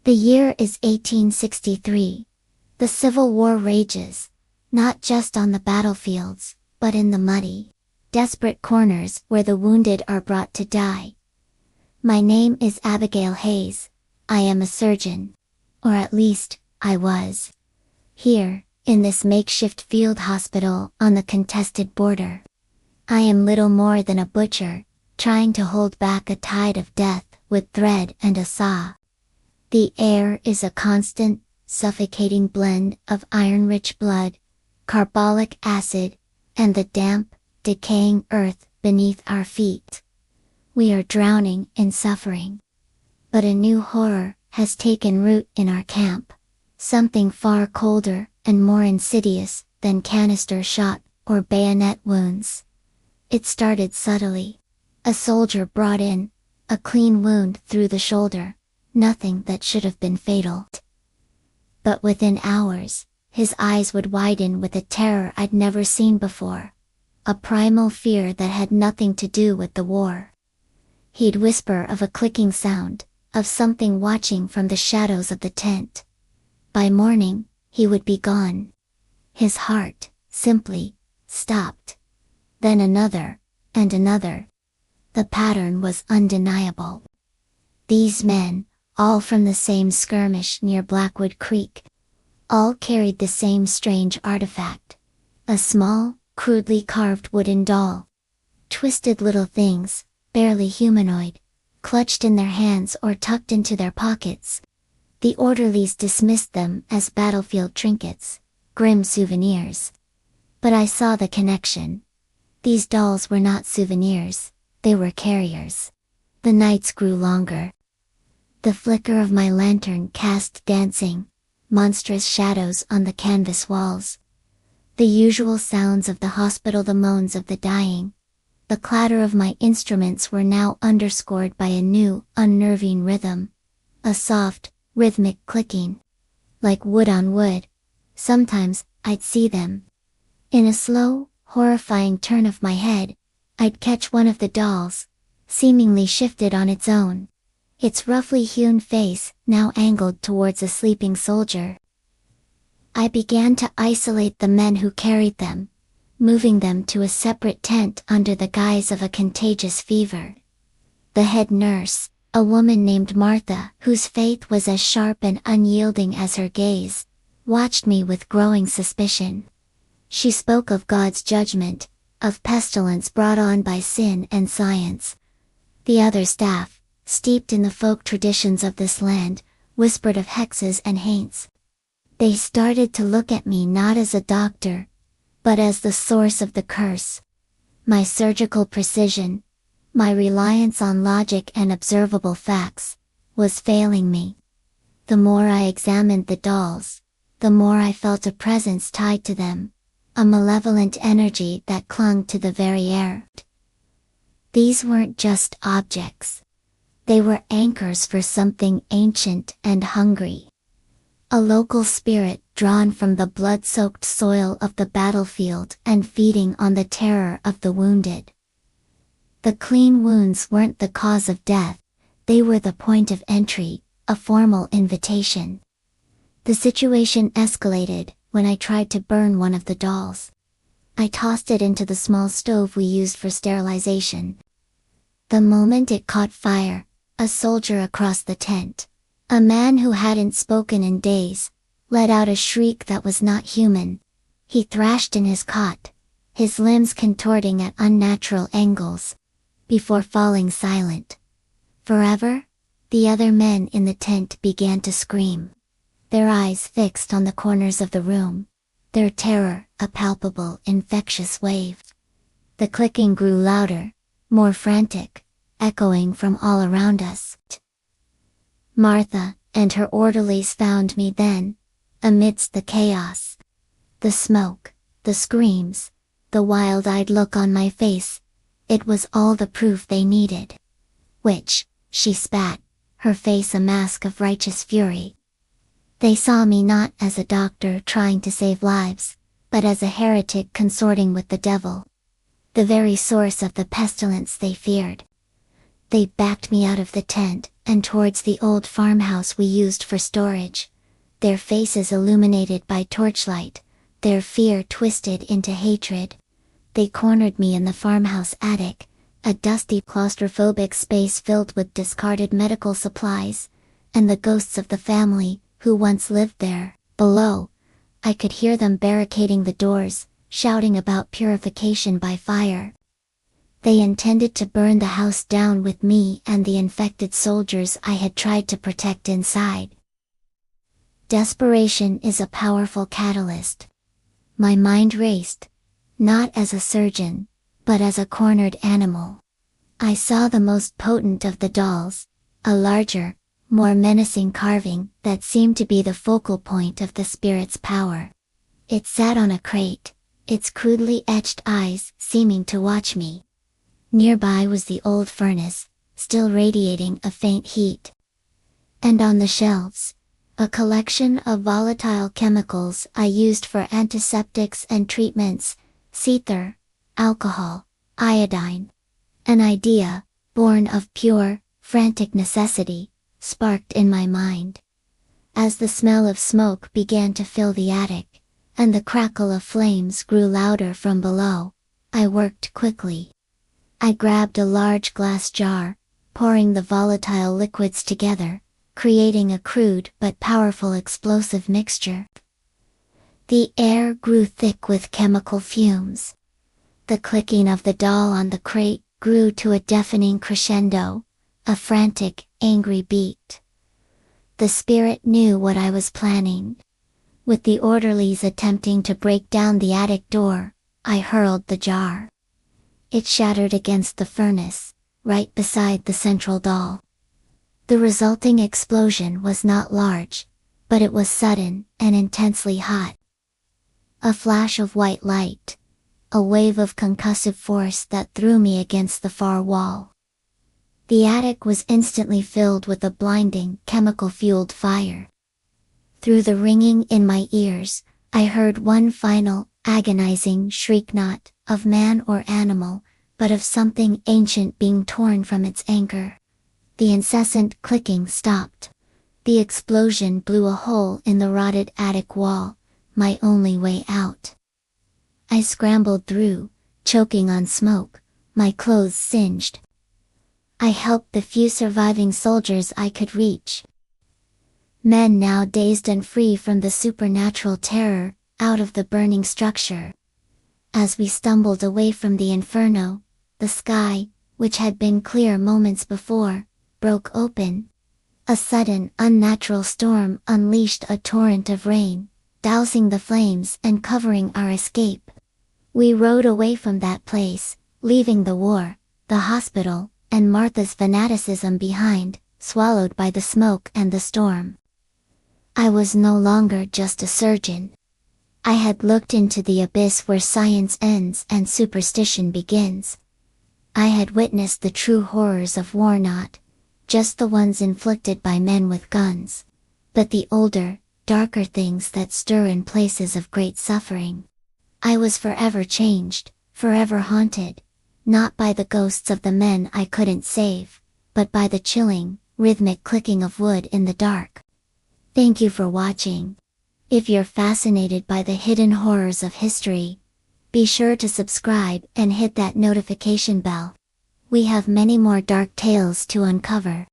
The year is 1863. The Civil War rages, not just on the battlefields, but in the muddy, desperate corners where the wounded are brought to die. My name is Abigail Hayes. I am a surgeon. Or at least, I was. Here, in this makeshift field hospital on the contested border. I am little more than a butcher, trying to hold back a tide of death with thread and a saw. The air is a constant, suffocating blend of iron-rich blood, carbolic acid, and the damp, decaying earth beneath our feet. We are drowning in suffering. But a new horror has taken root in our camp, something far colder and more insidious than canister shot or bayonet wounds. It started subtly. A soldier brought in, a clean wound through the shoulder, nothing that should have been fatal. But within hours, his eyes would widen with a terror I'd never seen before. A primal fear that had nothing to do with the war. He'd whisper of a clicking sound, of something watching from the shadows of the tent. By morning, he would be gone. His heart, simply, stopped. Then another, and another. The pattern was undeniable. These men, all from the same skirmish near Blackwood Creek, all carried the same strange artifact. A small, crudely carved wooden doll. Twisted little things, barely humanoid, clutched in their hands or tucked into their pockets. The orderlies dismissed them as battlefield trinkets, grim souvenirs. But I saw the connection. These dolls were not souvenirs, they were carriers. The nights grew longer. The flicker of my lantern cast dancing, monstrous shadows on the canvas walls. The usual sounds of the hospital, the moans of the dying, the clatter of my instruments were now underscored by a new, unnerving rhythm. A soft, rhythmic clicking. Like wood on wood. Sometimes, I'd see them. In a slow, horrifying turn of my head, I'd catch one of the dolls, seemingly shifted on its own. Its roughly hewn face, now angled towards a sleeping soldier. I began to isolate the men who carried them, moving them to a separate tent under the guise of a contagious fever. The head nurse, a woman named Martha, whose faith was as sharp and unyielding as her gaze, watched me with growing suspicion. She spoke of God's judgment, of pestilence brought on by sin and science. The other staff, steeped in the folk traditions of this land, whispered of hexes and haints. They started to look at me not as a doctor, but as the source of the curse. My surgical precision, my reliance on logic and observable facts, was failing me. The more I examined the dolls, the more I felt a presence tied to them, a malevolent energy that clung to the very air. These weren't just objects. They were anchors for something ancient and hungry. A local spirit drawn from the blood-soaked soil of the battlefield and feeding on the terror of the wounded. The clean wounds weren't the cause of death, they were the point of entry, a formal invitation. The situation escalated when I tried to burn one of the dolls. I tossed it into the small stove we used for sterilization. The moment it caught fire, a soldier across the tent, a man who hadn't spoken in days, let out a shriek that was not human. He thrashed in his cot, his limbs contorting at unnatural angles, before falling silent. Forever? The other men in the tent began to scream. Their eyes fixed on the corners of the room, their terror a palpable, infectious wave. The clicking grew louder, more frantic, echoing from all around us. Martha and her orderlies found me then, amidst the chaos. The smoke, the screams, the wild-eyed look on my face, it was all the proof they needed. Which, she spat, her face a mask of righteous fury. They saw me not as a doctor trying to save lives, but as a heretic consorting with the devil. The very source of the pestilence they feared. They backed me out of the tent, and towards the old farmhouse we used for storage, their faces illuminated by torchlight, their fear twisted into hatred. They cornered me in the farmhouse attic, a dusty claustrophobic space filled with discarded medical supplies, and the ghosts of the family, who once lived there. Below, I could hear them barricading the doors, shouting about purification by fire. They intended to burn the house down with me and the infected soldiers I had tried to protect inside. Desperation is a powerful catalyst. My mind raced, not as a surgeon, but as a cornered animal. I saw the most potent of the dolls, a larger, more menacing carving that seemed to be the focal point of the spirit's power. It sat on a crate, its crudely etched eyes seeming to watch me. Nearby was the old furnace, still radiating a faint heat. And on the shelves, a collection of volatile chemicals I used for antiseptics and treatments, ether, alcohol, iodine. An idea, born of pure, frantic necessity, sparked in my mind. As the smell of smoke began to fill the attic, and the crackle of flames grew louder from below, I worked quickly. I grabbed a large glass jar, pouring the volatile liquids together, creating a crude but powerful explosive mixture. The air grew thick with chemical fumes. The clicking of the doll on the crate grew to a deafening crescendo, a frantic, angry beat. The spirit knew what I was planning. With the orderlies attempting to break down the attic door, I hurled the jar. It shattered against the furnace, right beside the central doll. The resulting explosion was not large, but it was sudden and intensely hot. A flash of white light, a wave of concussive force that threw me against the far wall. The attic was instantly filled with a blinding, chemical-fueled fire. Through the ringing in my ears, I heard one final, agonizing shriek, not of man or animal, but of something ancient being torn from its anchor. The incessant clicking stopped. The explosion blew a hole in the rotted attic wall, my only way out. I scrambled through, choking on smoke, my clothes singed. I helped the few surviving soldiers I could reach. Men now dazed and free from the supernatural terror, out of the burning structure. As we stumbled away from the inferno, the sky, which had been clear moments before, broke open. A sudden, unnatural storm unleashed a torrent of rain, dousing the flames and covering our escape. We rode away from that place, leaving the war, the hospital, and Martha's fanaticism behind, swallowed by the smoke and the storm. I was no longer just a surgeon. I had looked into the abyss where science ends and superstition begins. I had witnessed the true horrors of war, not just the ones inflicted by men with guns, but the older, darker things that stir in places of great suffering. I was forever changed, forever haunted, not by the ghosts of the men I couldn't save, but by the chilling, rhythmic clicking of wood in the dark. Thank you for watching. If you're fascinated by the hidden horrors of history, be sure to subscribe and hit that notification bell. We have many more dark tales to uncover.